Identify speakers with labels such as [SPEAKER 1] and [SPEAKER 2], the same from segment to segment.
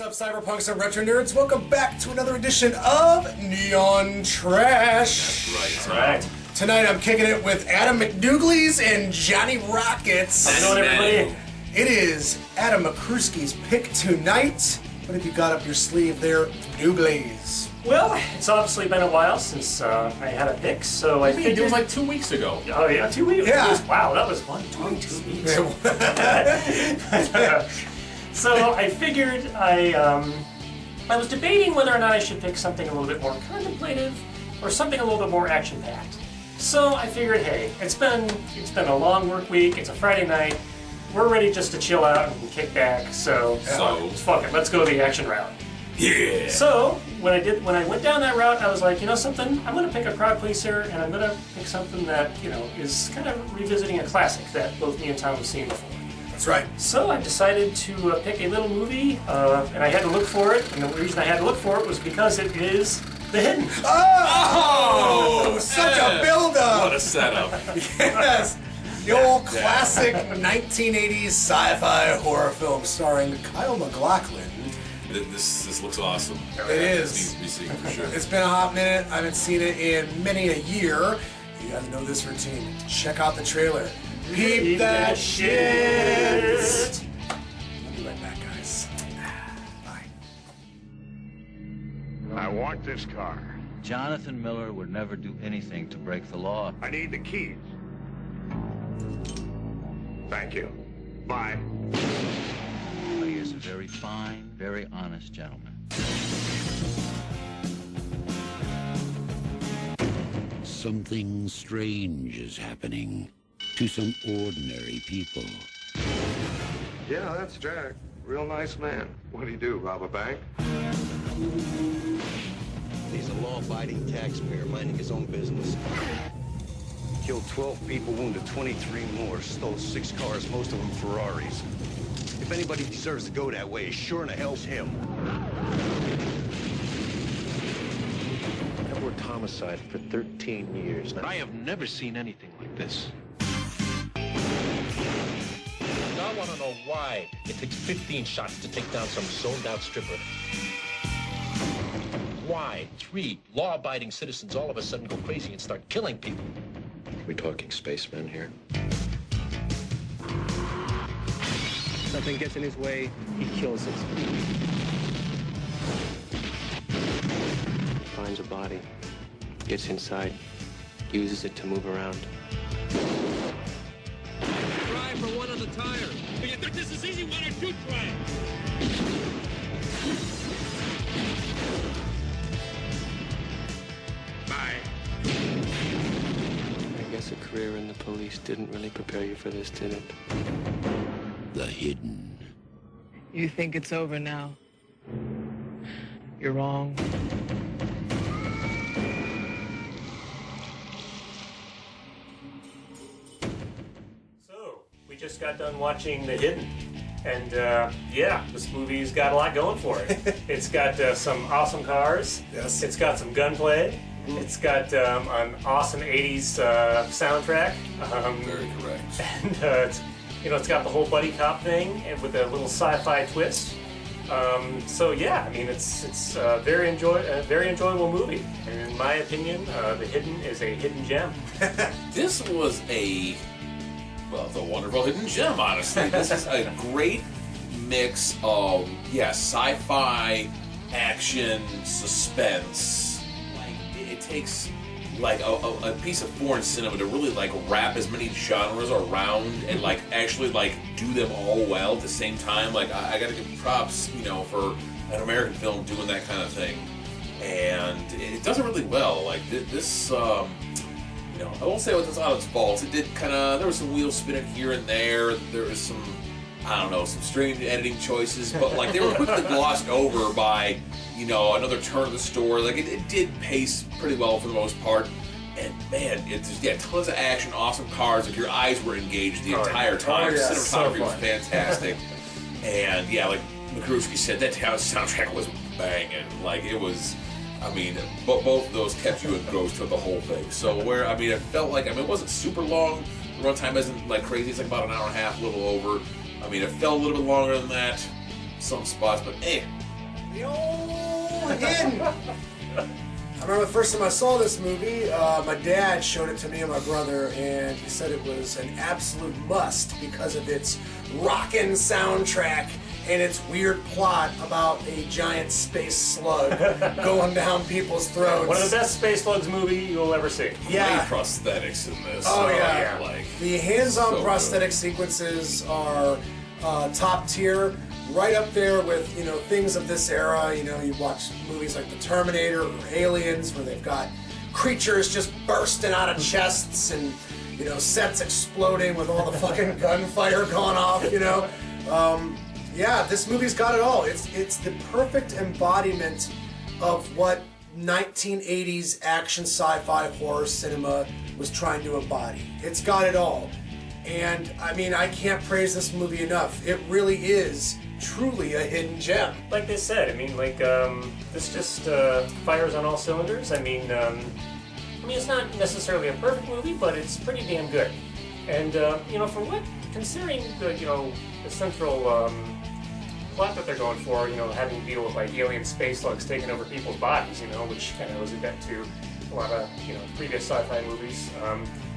[SPEAKER 1] up, cyberpunks and retro nerds? Welcome back to another edition of Neon Trash.
[SPEAKER 2] That's right.
[SPEAKER 1] Tonight I'm kicking it with Adam McDouglies and Johnny Rockets.
[SPEAKER 2] How's it going, everybody?
[SPEAKER 1] It is Adam McCruski's pick tonight. What have you got up your sleeve there, McDouglies?
[SPEAKER 2] Well, it's obviously been a while since I had a pick, so I think
[SPEAKER 3] it was like 2 weeks ago.
[SPEAKER 2] Oh yeah, 2 weeks.
[SPEAKER 1] Yeah.
[SPEAKER 2] Wow, that was fun. 2 weeks. So I figured I was debating whether or not I should pick something a little bit more contemplative or something a little bit more action-packed. So I figured, hey, it's been a long work week. It's a Friday night. We're ready just to chill out and kick back. So fuck it. Let's go the action route.
[SPEAKER 3] Yeah.
[SPEAKER 2] So when I went down that route, I was like, you know something? I'm going to pick a crowd pleaser, and I'm going to pick something that is kind of revisiting a classic that both me and Tom have seen before.
[SPEAKER 1] That's right.
[SPEAKER 2] So I decided to pick a little movie, and I had to look for it. And the reason I had to look for it was because it is The Hidden.
[SPEAKER 1] Oh, such a build-up.
[SPEAKER 3] What a setup.
[SPEAKER 1] Yes. The old classic 1980s sci-fi horror film starring Kyle MacLachlan.
[SPEAKER 3] This looks awesome.
[SPEAKER 1] It
[SPEAKER 3] This
[SPEAKER 1] is.
[SPEAKER 3] needs to be seen for sure.
[SPEAKER 1] It's been a hot minute. I haven't seen it in many a year. You guys know this routine. Check out the trailer. Peep that shit. We'll be right back, guys. Bye.
[SPEAKER 4] I want this car.
[SPEAKER 5] Jonathan Miller would never do anything to break the law.
[SPEAKER 4] I need the keys. Thank you. Bye.
[SPEAKER 5] He is a very fine, very honest gentleman.
[SPEAKER 6] Something strange is happening to some ordinary people.
[SPEAKER 4] Yeah, that's Jack. Real nice man. What'd he do, rob a bank?
[SPEAKER 7] He's a law-abiding taxpayer minding his own business. Killed 12 people, wounded 23 more, stole 6 cars, most of them Ferraris. If anybody deserves to go that way, sure in the hell's him.
[SPEAKER 8] I've worked homicide for 13 years now. I have never seen anything like this. I want to know why it takes 15 shots to take down some sold-out stripper. Why 3 law-abiding citizens all of a sudden go crazy and start killing people. Are we talking spacemen here?
[SPEAKER 9] Something gets in his way, he kills it.
[SPEAKER 8] Finds a body, gets inside, uses it to move around.
[SPEAKER 10] Try for one on the tire. If you think this is easy, why don't you try it?
[SPEAKER 4] Bye.
[SPEAKER 8] I guess a career in the police didn't really prepare you for this, did it?
[SPEAKER 6] The Hidden.
[SPEAKER 9] You think it's over now? You're wrong.
[SPEAKER 2] So we just got done watching The Hidden. And yeah, this movie's got a lot going for it. It's got some awesome cars.
[SPEAKER 1] Yes.
[SPEAKER 2] It's got some gunplay. It's got an awesome 80s soundtrack.
[SPEAKER 3] Very correct.
[SPEAKER 2] And it's got the whole buddy cop thing and with a little sci-fi twist. So yeah, I mean it's a very enjoyable movie. And in my opinion, The Hidden is a hidden gem.
[SPEAKER 3] This was it's a wonderful hidden gem, honestly. This is a great mix of, sci-fi, action, suspense. It takes a piece of foreign cinema to really wrap as many genres around and actually do them all well at the same time. I gotta give props, for an American film doing that kind of thing. And it does it really well. This I won't say it was out of its faults. It did there was some wheel spinning here and there. There was some strange editing choices, but they were quickly glossed over by, another turn of the story. It did pace pretty well for the most part. And man, it's just, tons of action, awesome cars. Your eyes were engaged the entire time.
[SPEAKER 1] yeah,
[SPEAKER 3] Cinematography
[SPEAKER 1] so
[SPEAKER 3] was fantastic. And like McCruski said, that soundtrack was banging. It was. Both of those kept you engrossed with the whole thing. So it felt it wasn't super long. The runtime isn't crazy. It's about an hour and a half, a little over. It felt a little bit longer than that, some spots, but
[SPEAKER 1] The old Hidden. I remember the first time I saw this movie, my dad showed it to me and my brother, and he said it was an absolute must because of its rockin' soundtrack and its weird plot about a giant space slug going down people's throats.
[SPEAKER 2] One of the best Space Slugs movie you'll ever see.
[SPEAKER 1] Yeah.
[SPEAKER 3] Great prosthetics in this.
[SPEAKER 1] Oh, yeah.
[SPEAKER 3] Like,
[SPEAKER 1] the hands-on
[SPEAKER 3] so
[SPEAKER 1] prosthetic sequences are top tier, right up there with, things of this era. You watch movies like The Terminator or Aliens where they've got creatures just bursting out of chests and, sets exploding with all the fucking gunfire going off, Yeah, this movie's got it all. It's the perfect embodiment of what 1980s action sci-fi horror cinema was trying to embody. It's got it all. And, I can't praise this movie enough. It really is truly a hidden gem.
[SPEAKER 2] Like they said, this just fires on all cylinders. It's not necessarily a perfect movie, but it's pretty damn good. And, considering the central plot that they're going for, having to deal with like alien space slugs taking over people's bodies, which kind of was a bent to a lot of previous sci-fi movies.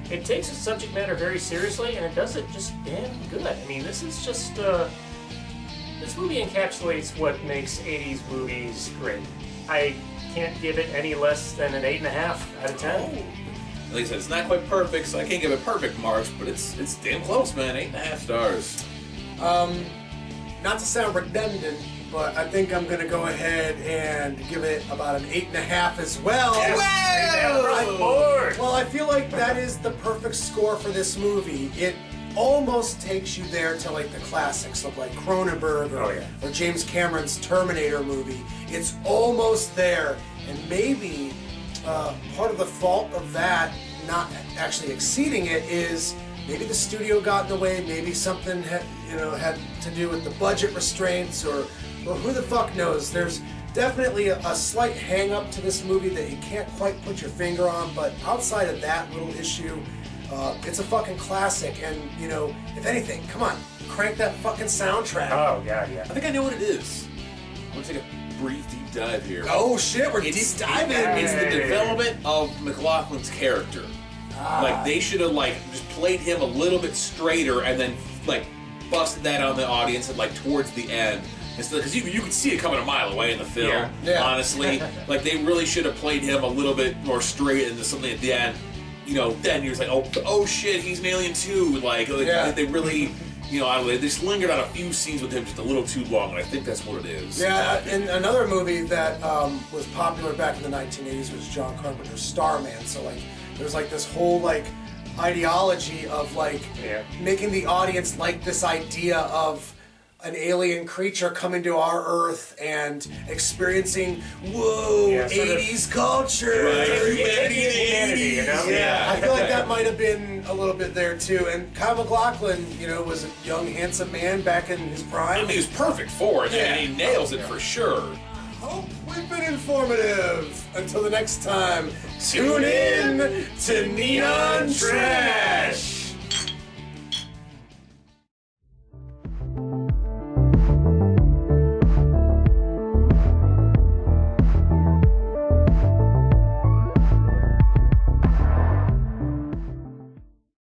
[SPEAKER 2] It takes its subject matter very seriously, and it does it just damn good. This is just this movie encapsulates what makes 80s movies great. I can't give it any less than an 8.5 out of 10.
[SPEAKER 3] Like I said, it's not quite perfect, so I can't give it perfect marks, but it's damn close, man. 8.5 stars.
[SPEAKER 1] Not to sound redundant, but I think I'm going to go ahead and give it about an 8.5 as well. Well, I feel like that is the perfect score for this movie. It almost takes you there to like the classics of like Cronenberg or James Cameron's Terminator movie. It's almost there, and maybe part of the fault of that not actually exceeding it is maybe the studio got in the way, maybe something had to do with the budget restraints, or who the fuck knows. There's definitely a slight hang up to this movie that you can't quite put your finger on, but outside of that little issue, it's a fucking classic. And if anything, come on, crank that fucking soundtrack.
[SPEAKER 2] Oh yeah.
[SPEAKER 3] I think I know what it is. I'm gonna take a brief deep dive here.
[SPEAKER 1] Oh shit, we're deep diving.
[SPEAKER 3] It's the development of MacLachlan's character. Like they should have just played him a little bit straighter and then busted that on the audience and towards the end. Because you could see it coming a mile away in the film, honestly. They really should have played him a little bit more straight into something at the end. Then you're just like, oh shit, he's an alien too. They really, they just lingered on a few scenes with him just a little too long, and I think that's what it is.
[SPEAKER 1] Yeah, and another movie that was popular back in the 1980s was John Carpenter's Starman. So there's this whole ideology of making the audience like this idea of an alien creature coming to our Earth and experiencing 80s culture.
[SPEAKER 2] Humanity,
[SPEAKER 1] Yeah, I feel like that might have been a little bit there too. And Kyle MacLachlan, was a young, handsome man back in his prime.
[SPEAKER 3] He was perfect for it, and he nails it for sure.
[SPEAKER 1] Hope we've been informative. Until the next time, tune in to Neon Trash.